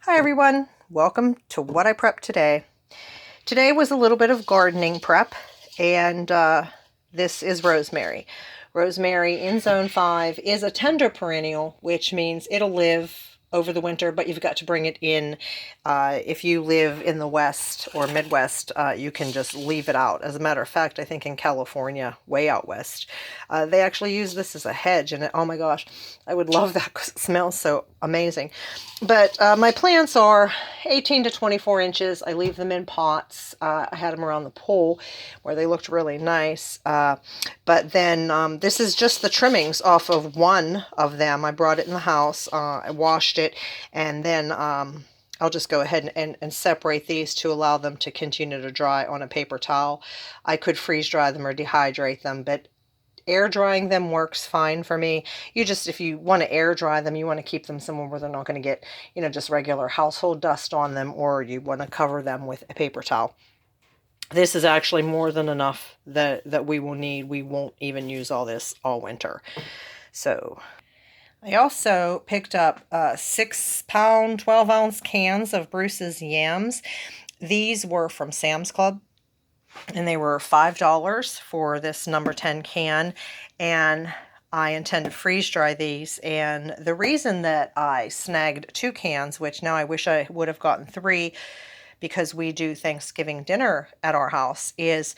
Hi everyone, welcome to what I prepped today. Today was a little bit of gardening prep, and this is rosemary. Rosemary in Zone 5 is a tender perennial, which means it'll live over the winter, but you've got to bring it in. If you live in the West or Midwest, you can just leave it out. As a matter of fact, I think in California, way out west, they actually use this as a hedge, and oh my gosh, I would love that because it smells so amazing. But my plants are 18 to 24 inches. I leave them in pots. I had them around the pool where they looked really nice. But then this is just the trimmings off of one of them. I brought it in the house. I washed it, and then I'll just go ahead and separate these to allow them to continue to dry on a paper towel. I could freeze dry them or dehydrate them, but air drying them works fine for me. If you want to air dry them, you want to keep them somewhere where they're not going to get, just regular household dust on them, or you want to cover them with a paper towel. This is actually more than enough that we will need. We won't even use all this all winter. So I also picked up 6-pound, 12-ounce cans of Bruce's yams. These were from Sam's Club, and they were $5 for this number 10 can, and I intend to freeze dry these. And the reason that I snagged 2 cans, which now I wish I would have gotten 3 because we do Thanksgiving dinner at our house, is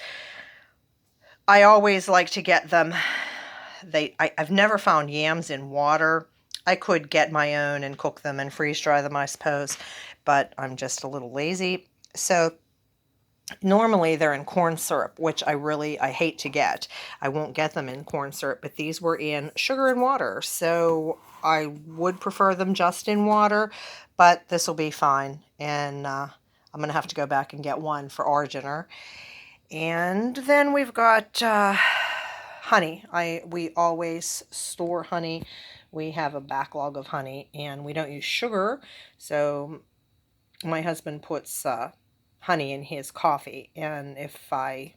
I always like to get them. I've never found yams in water. I could get my own and cook them and freeze dry them, I suppose, but I'm just a little lazy. So normally they're in corn syrup, which I hate to get. I won't get them in corn syrup, but these were in sugar and water. So I would prefer them just in water, but this will be fine. And I'm going to have to go back and get one for our dinner. And then we've got honey. We always store honey. We have a backlog of honey, and we don't use sugar. So my husband puts honey in his coffee, and if I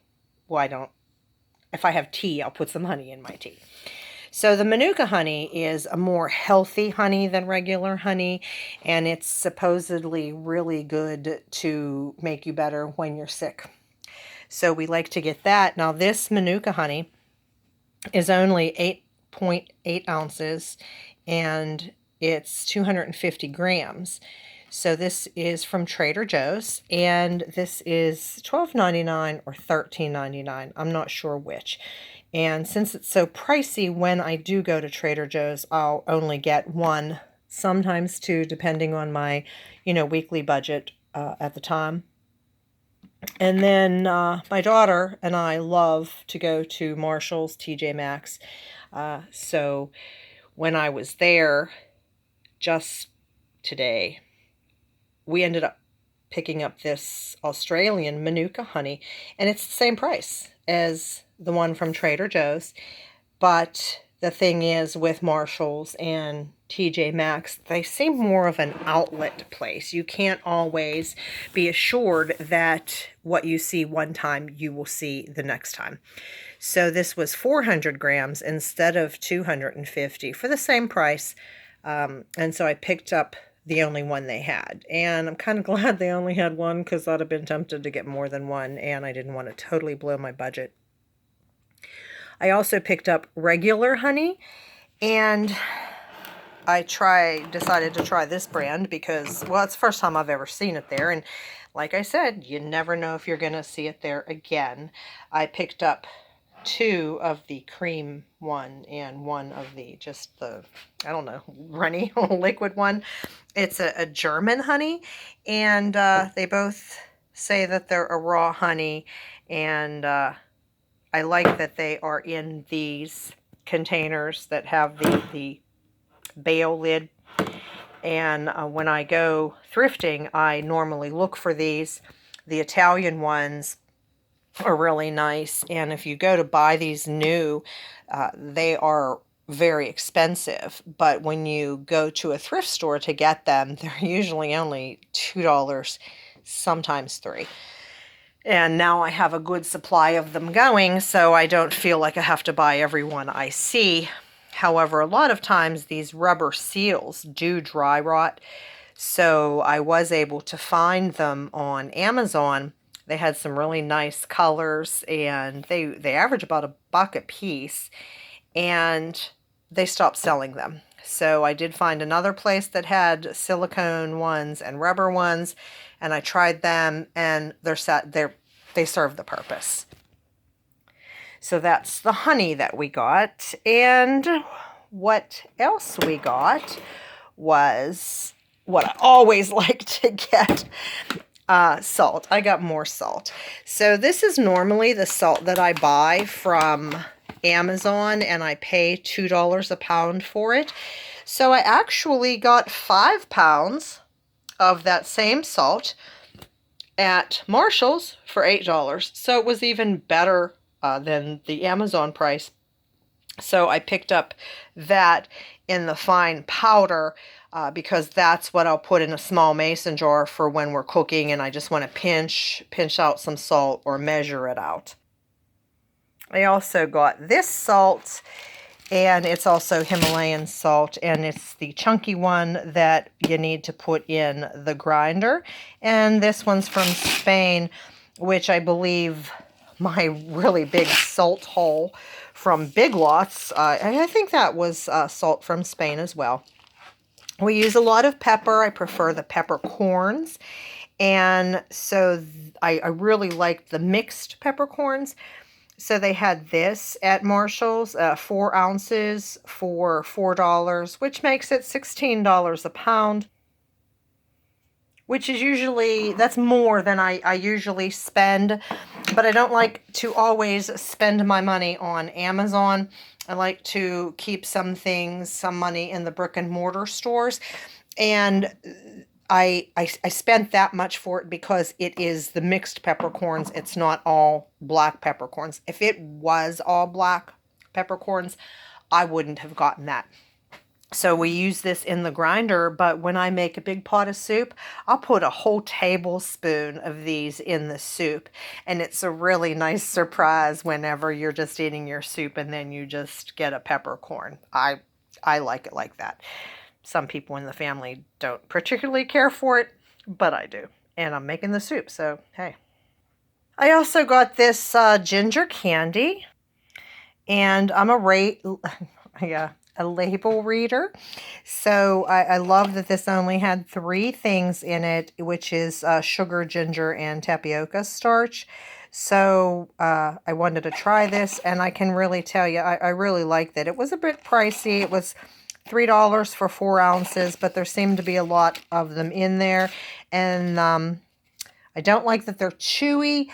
have tea, I'll put some honey in my tea. So the Manuka honey is a more healthy honey than regular honey, and it's supposedly really good to make you better when you're sick. So we like to get that. Now this Manuka honey is only 8.8 ounces, and it's 250 grams. So this is from Trader Joe's, and this is $12.99 or $13.99. I'm not sure which. And since it's so pricey, when I do go to Trader Joe's, I'll only get 1, sometimes 2, depending on my, weekly budget at the time. And then my daughter and I love to go to Marshalls, TJ Maxx. So when I was there just today, we ended up picking up this Australian Manuka honey, and it's the same price as the one from Trader Joe's. But the thing is, with Marshalls and TJ Maxx, they seem more of an outlet place. You can't always be assured that what you see one time, you will see the next time. So this was 400 grams instead of 250 for the same price. And so I picked up the only one they had. And I'm kind of glad they only had one, because I'd have been tempted to get more than one, and I didn't want to totally blow my budget. I also picked up regular honey, and I decided to try this brand because, well, it's the first time I've ever seen it there. And like I said, you never know if you're going to see it there again. I picked up 2 of the cream one and 1 of the runny liquid one. It's a German honey, and they both say that they're a raw honey, and I like that they are in these containers that have the bale lid. And when I go thrifting, I normally look for these. The Italian ones are really nice, and if you go to buy these new, they are very expensive. But when you go to a thrift store to get them, they're usually only $2, sometimes $3. And now I have a good supply of them going, so I don't feel like I have to buy every one I see. However, a lot of times these rubber seals do dry rot, So I was able to find them on Amazon. They had some really nice colors, and they average about $1 a piece, and they stopped selling them. So I did find another place that had silicone ones and rubber ones, and I tried them, and they serve the purpose. So that's the honey that we got. And what else we got was what I always like to get, salt. I got more salt. So this is normally the salt that I buy from Amazon, and I pay $2 a pound for it. So I actually got 5 pounds of that same salt at Marshalls for $8. So it was even better than the Amazon price. So I picked up that in the fine powder because that's what I'll put in a small mason jar for when we're cooking and I just want to pinch out some salt or measure it out. I also got this salt, and it's also Himalayan salt, and it's the chunky one that you need to put in the grinder. And this one's from Spain, which I believe my really big salt haul from Big Lots, I think that was salt from Spain as well. We use a lot of pepper. I prefer the peppercorns, and so I really like the mixed peppercorns. So they had this at Marshalls, 4 ounces for $4, which makes it $16 a pound, which is usually, that's more than I usually spend, but I don't like to always spend my money on Amazon. I like to keep some money in the brick and mortar stores, and I spent that much for it because it is the mixed peppercorns. It's not all black peppercorns. If it was all black peppercorns, I wouldn't have gotten that. So we use this in the grinder, but when I make a big pot of soup, I'll put a whole tablespoon of these in the soup. And it's a really nice surprise whenever you're just eating your soup and then you just get a peppercorn. I like it like that. Some people in the family don't particularly care for it, but I do. And I'm making the soup, so hey. I also got this ginger candy, and I'm a label reader. So I love that this only had 3 things in it, which is sugar, ginger, and tapioca starch. So I wanted to try this, and I can really tell you, I really liked it. It was a bit pricey. It was $3 for 4 ounces, but there seemed to be a lot of them in there. And I don't like that they're chewy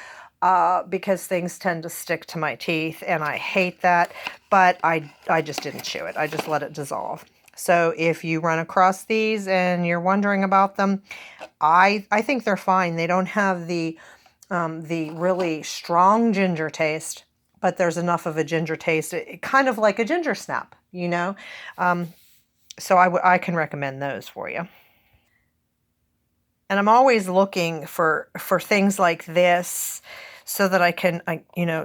because things tend to stick to my teeth, and I hate that. But I just didn't chew it. I just let it dissolve. So if you run across these and you're wondering about them, I think they're fine. They don't have the really strong ginger taste, but there's enough of a ginger taste, kind of like a ginger snap, you know. So I can recommend those for you. And I'm always looking for things like this so that I can,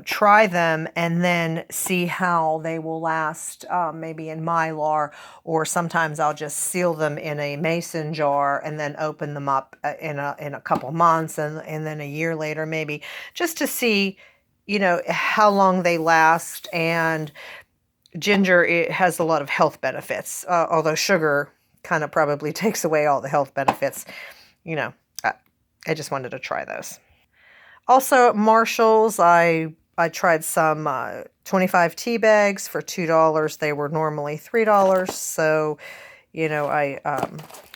try them and then see how they will last, maybe in Mylar, or sometimes I'll just seal them in a mason jar and then open them up in a couple months and then a year later maybe, just to see, how long they last. And ginger, it has a lot of health benefits, although sugar kind of probably takes away all the health benefits. I just wanted to try those. Also at Marshalls, I tried some 25 tea bags for $2. They were normally $3. So, I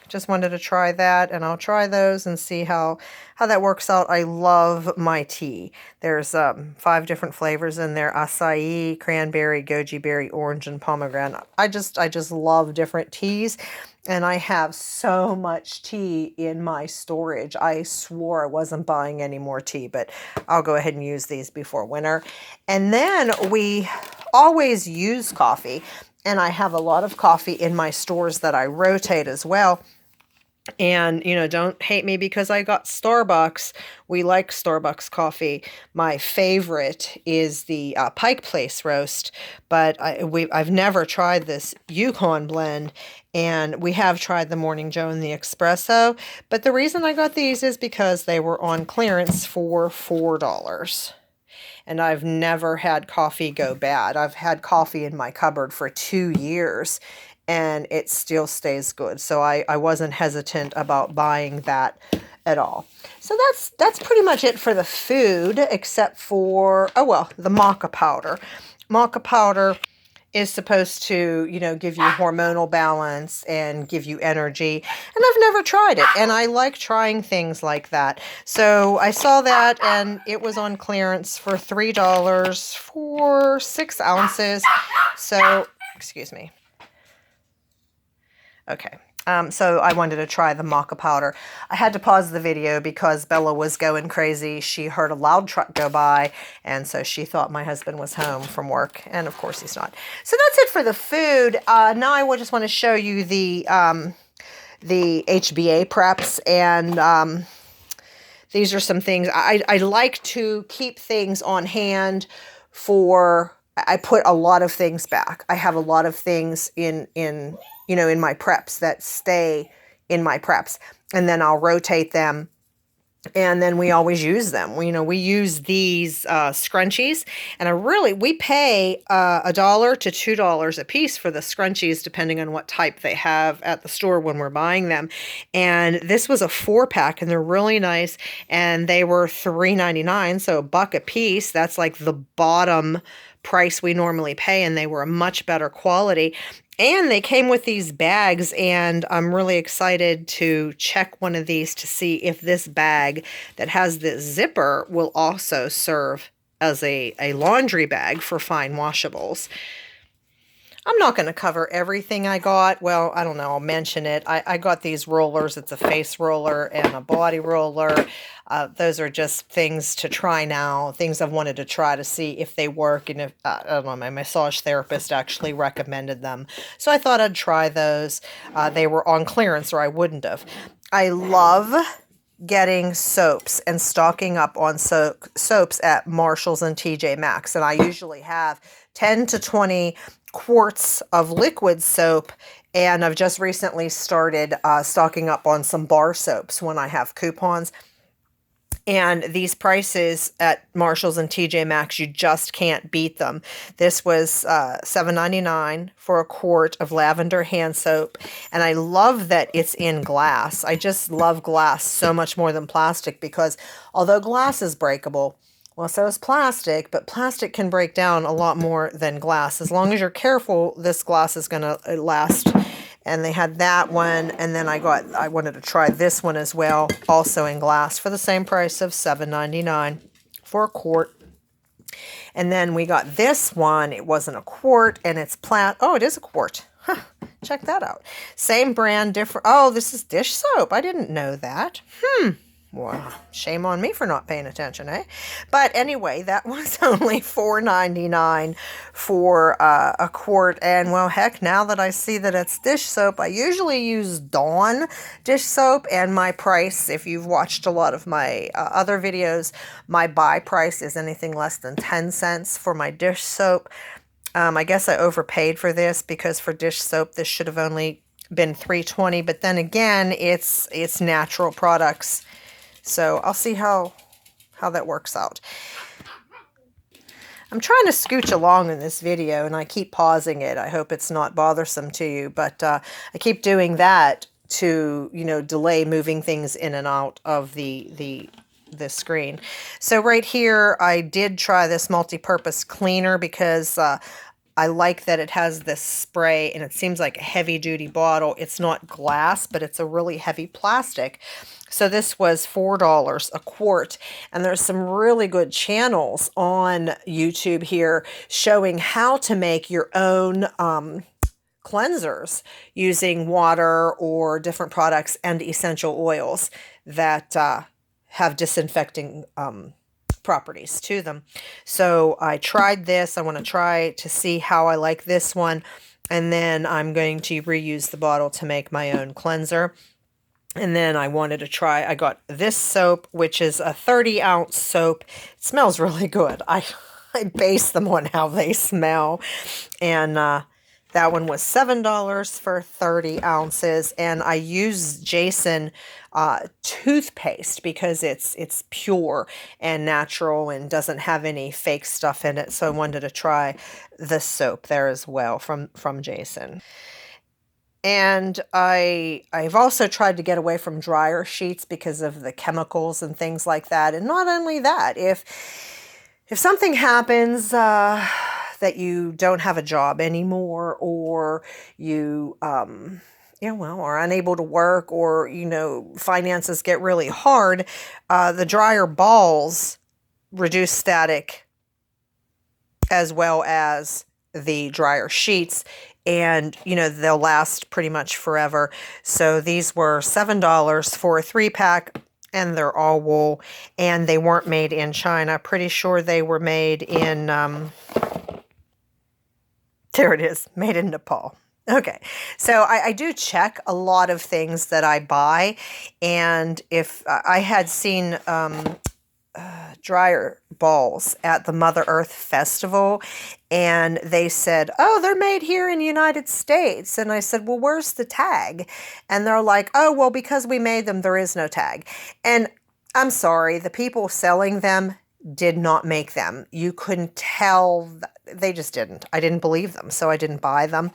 just wanted to try that, and I'll try those and see how that works out. I love my tea. There's 5 different flavors in there: acai, cranberry, goji berry, orange, and pomegranate. I just love different teas, and I have so much tea in my storage. I swore I wasn't buying any more tea, but I'll go ahead and use these before winter. And then we always use coffee, and I have a lot of coffee in my stores that I rotate as well. And, don't hate me because I got Starbucks. We like Starbucks coffee. My favorite is the Pike Place roast, but I've never tried this Yukon blend, and we have tried the Morning Joe and the Espresso. But the reason I got these is because they were on clearance for $4. And I've never had coffee go bad. I've had coffee in my cupboard for 2 years and it still stays good. So I wasn't hesitant about buying that at all. So that's pretty much it for the food, except for, oh well, the maca powder. Maca powder is supposed to, give you hormonal balance and give you energy. And I've never tried it. And I like trying things like that. So I saw that and it was on clearance for $3 for 6 ounces. So, excuse me. Okay. So I wanted to try the maca powder. I had to pause the video because Bella was going crazy. She heard a loud truck go by, and so she thought my husband was home from work, and of course he's not. So that's it for the food. Now I just want to show you the HBA preps, and these are some things. I like to keep things on hand for... I put a lot of things back. I have a lot of things in my preps that stay in my preps, and then I'll rotate them, and then we always use them. We use these scrunchies, and we pay $1 to $2 a piece for the scrunchies, depending on what type they have at the store when we're buying them. And this was a 4-pack, and they're really nice, and they were $3.99, so $1 a piece. That's like the bottom price we normally pay, and they were a much better quality. And they came with these bags, and I'm really excited to check one of these to see if this bag that has this zipper will also serve as a laundry bag for fine washables. I'm not going to cover everything I got. Well, I don't know. I'll mention it. I got these rollers. It's a face roller and a body roller. Those are just things to try now, things I've wanted to try to see if they work. And if, I don't know, my massage therapist actually recommended them. So I thought I'd try those. They were on clearance or I wouldn't have. I love getting soaps and stocking up on soaps at Marshalls and TJ Maxx. And I usually have 10 to 20 quarts of liquid soap, and I've just recently started stocking up on some bar soaps when I have coupons. And these prices at Marshalls and TJ Maxx, you just can't beat them. This was $7.99 for a quart of lavender hand soap. And I love that it's in glass. I just love glass so much more than plastic, because although glass is breakable, well, so is plastic, but plastic can break down a lot more than glass. As long as you're careful, this glass is going to last. And they had that one, and then I wanted to try this one as well, also in glass, for the same price of $7.99 for a quart. And then we got this one. It wasn't a quart, and it's oh, it is a quart. Huh, check that out. Same brand, different. Oh, this is dish soap. I didn't know that. Well, shame on me for not paying attention, eh? But anyway, that was only $4.99 for a quart. And, well, heck, now that I see that it's dish soap, I usually use Dawn dish soap. And my price, if you've watched a lot of my other videos, my buy price is anything less than 10 cents for my dish soap. I guess I overpaid for this, because for dish soap, this should have only been $3.20. But then again, it's natural products. So I'll see how that works out. I'm trying to scooch along in this video, and I keep pausing it. I hope it's not bothersome to you, but I keep doing that to, delay moving things in and out of the screen. So right here, I did try this multi-purpose cleaner, because I like that it has this spray, and it seems like a heavy-duty bottle. It's not glass, but it's a really heavy plastic. So this was $4 a quart, and there's some really good channels on YouTube here showing how to make your own cleansers using water or different products and essential oils that have disinfecting properties to them. So I tried this. I want to try to see how I like this one, and then I'm going to reuse the bottle to make my own cleanser. And then I wanted to try, I got this soap, which is a 30-ounce soap. It smells really good. I base them on how they smell. And that one was $7 for 30 ounces. And I use Jason toothpaste because it's pure and natural and doesn't have any fake stuff in it. So I wanted to try the soap there as well from Jason. And I've also tried to get away from dryer sheets because of the chemicals and things like that. And not only that, if something happens that you don't have a job anymore, or you are unable to work, or finances get really hard, the dryer balls reduce static as well as the dryer sheets, and they'll last pretty much forever. So these were $7 for a 3-pack, and they're all wool, and they weren't made in China. Pretty sure they were made in there it is, made in Nepal. Okay, so I do check a lot of things that I buy, and if I had seen dryer balls at the Mother Earth Festival, and they said, oh, they're made here in the United States. And I said, well, where's the tag? And they're like, oh, well, because we made them, there is no tag. And I'm sorry, the people selling them did not make them. You couldn't tell. They just didn't. I didn't believe them, so I didn't buy them.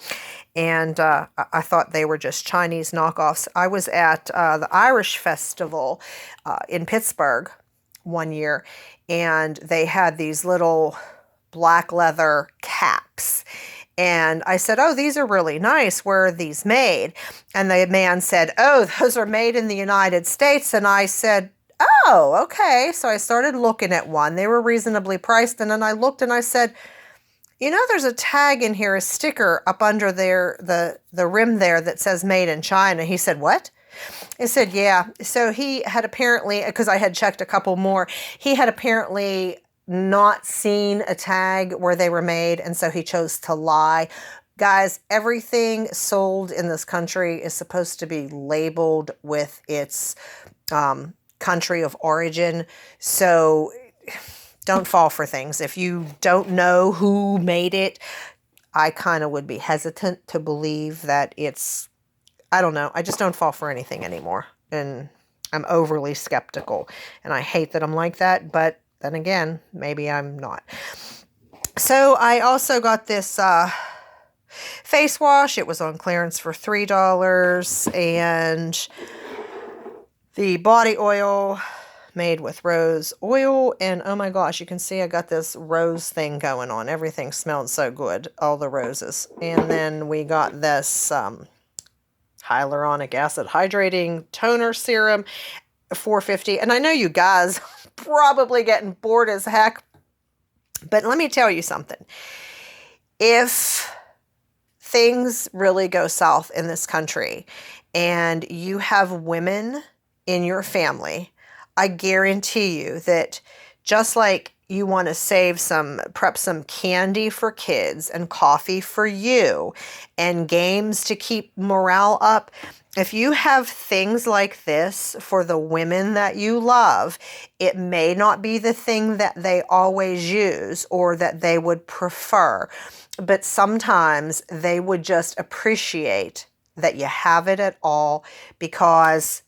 And I thought they were just Chinese knockoffs. I was at the Irish Festival in Pittsburgh one year, and they had these little black leather caps. And I said, oh, these are really nice. Where are these made? And the man said, oh, those are made in the United States. And I said, oh, okay. So I started looking at one. They were reasonably priced. And then I looked and I said, there's a tag in here, a sticker up under there, the rim there that says made in China. He said, what? I said, yeah. So he had apparently, because I had checked a couple more, he had apparently not seen a tag where they were made, and so he chose to lie. Guys, everything sold in this country is supposed to be labeled with its country of origin. So don't fall for things. If you don't know who made it, I kind of would be hesitant to believe that it's, I don't know. I just don't fall for anything anymore. And I'm overly skeptical. And I hate that I'm like that. But then again, maybe I'm not. So I also got this face wash. It was on clearance for $3. And the body oil made with rose oil. And oh my gosh, you can see I got this rose thing going on. Everything smelled so good. All the roses. And then we got this hyaluronic acid hydrating toner serum, $4.50. And I know you guys probably getting bored as heck, but let me tell you something. If things really go south in this country and you have women in your family, I guarantee you that just like you want to prep some candy for kids and coffee for you and games to keep morale up, if you have things like this for the women that you love, it may not be the thing that they always use or that they would prefer, but sometimes they would just appreciate that you have it at all, because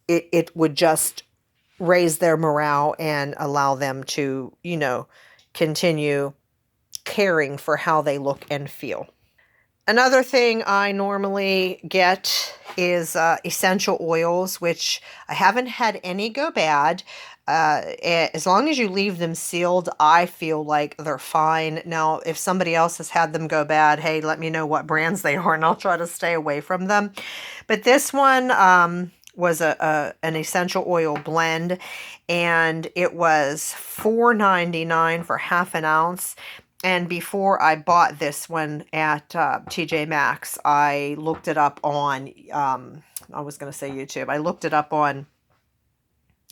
it would just raise their morale and allow them to, continue caring for how they look and feel. Another thing I normally get is essential oils, which I haven't had any go bad. As long as you leave them sealed, I feel like they're fine. Now, if somebody else has had them go bad, hey, let me know what brands they are and I'll try to stay away from them. But this one was an essential oil blend, and it was $4.99 for half an ounce. And before I bought this one at TJ Maxx, I looked it up on, I was going to say YouTube. I looked it up on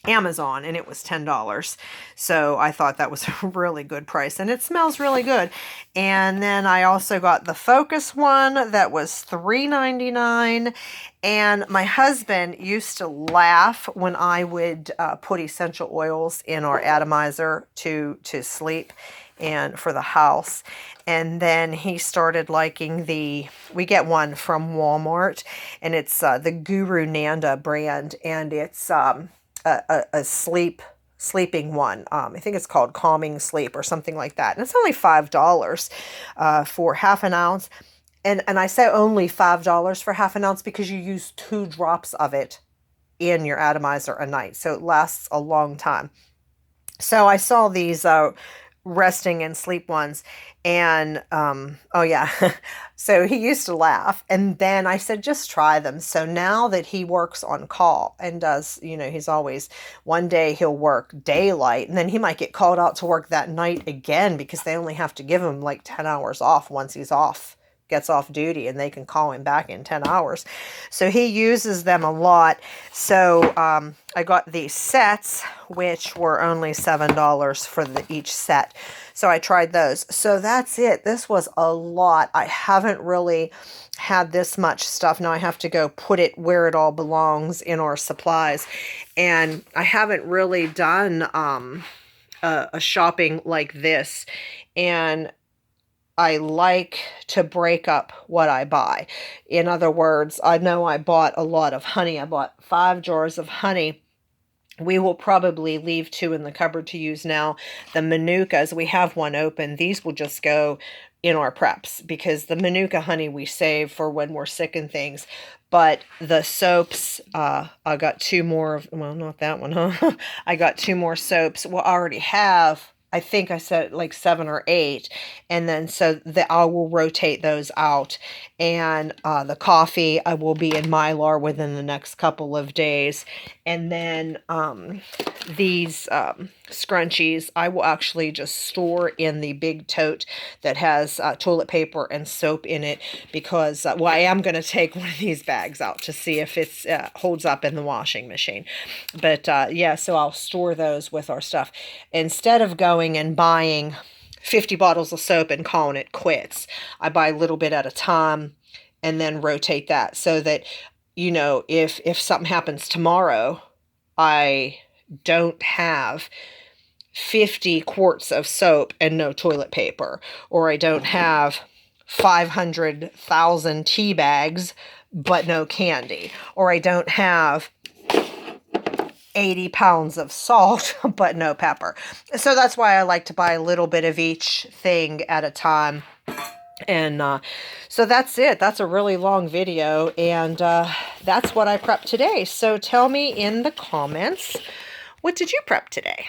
Amazon, and it was $10. So I thought that was a really good price, and it smells really good. And then I also got the Focus one that was $3.99. And my husband used to laugh when I would put essential oils in our atomizer to sleep and for the house. And then he started liking we get one from Walmart, and it's the Guru Nanda brand, and it's a sleeping one. I think it's called Calming Sleep or something like that. And it's only $5 for half an ounce. And I say only $5 for half an ounce because you use 2 drops of it in your atomizer a night. So it lasts a long time. So I saw these resting and sleep ones, and oh yeah. So he used to laugh, and then I said just try them. So now that he works on call and does, he's always, one day he'll work daylight, and then he might get called out to work that night again because they only have to give him like 10 hours off once he's gets off duty, and they can call him back in 10 hours. So he uses them a lot. So I got these sets, which were only $7 for each set. So I tried those. So that's it. This was a lot. I haven't really had this much stuff. Now I have to go put it where it all belongs in our supplies. And I haven't really done a shopping like this. And I like to break up what I buy. In other words, I know I bought a lot of honey. I bought 5 jars of honey. We will probably leave 2 in the cupboard to use now. The Manukas, we have one open. These will just go in our preps because the Manuka honey we save for when we're sick and things. But the soaps, I got 2 more of, well, not that one, huh? I got 2 more soaps. Well, I already have, I think I said like 7 or 8. And then so I will rotate those out. And the coffee, I will be in Mylar within the next couple of days. And then these scrunchies, I will actually just store in the big tote that has toilet paper and soap in it because, well, I am going to take one of these bags out to see if it holds up in the washing machine. But yeah, so I'll store those with our stuff. Instead of going and buying 50 bottles of soap and calling it quits, I buy a little bit at a time and then rotate that so that, if something happens tomorrow, I don't have 50 quarts of soap and no toilet paper, or I don't have 500,000 tea bags but no candy, or I don't have 80 pounds of salt but no pepper. So that's why I like to buy a little bit of each thing at a time. And so that's it. That's a really long video, and that's what I prepped today. So tell me in the comments, what did you prep today?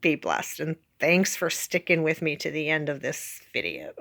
Be blessed, and thanks for sticking with me to the end of this video.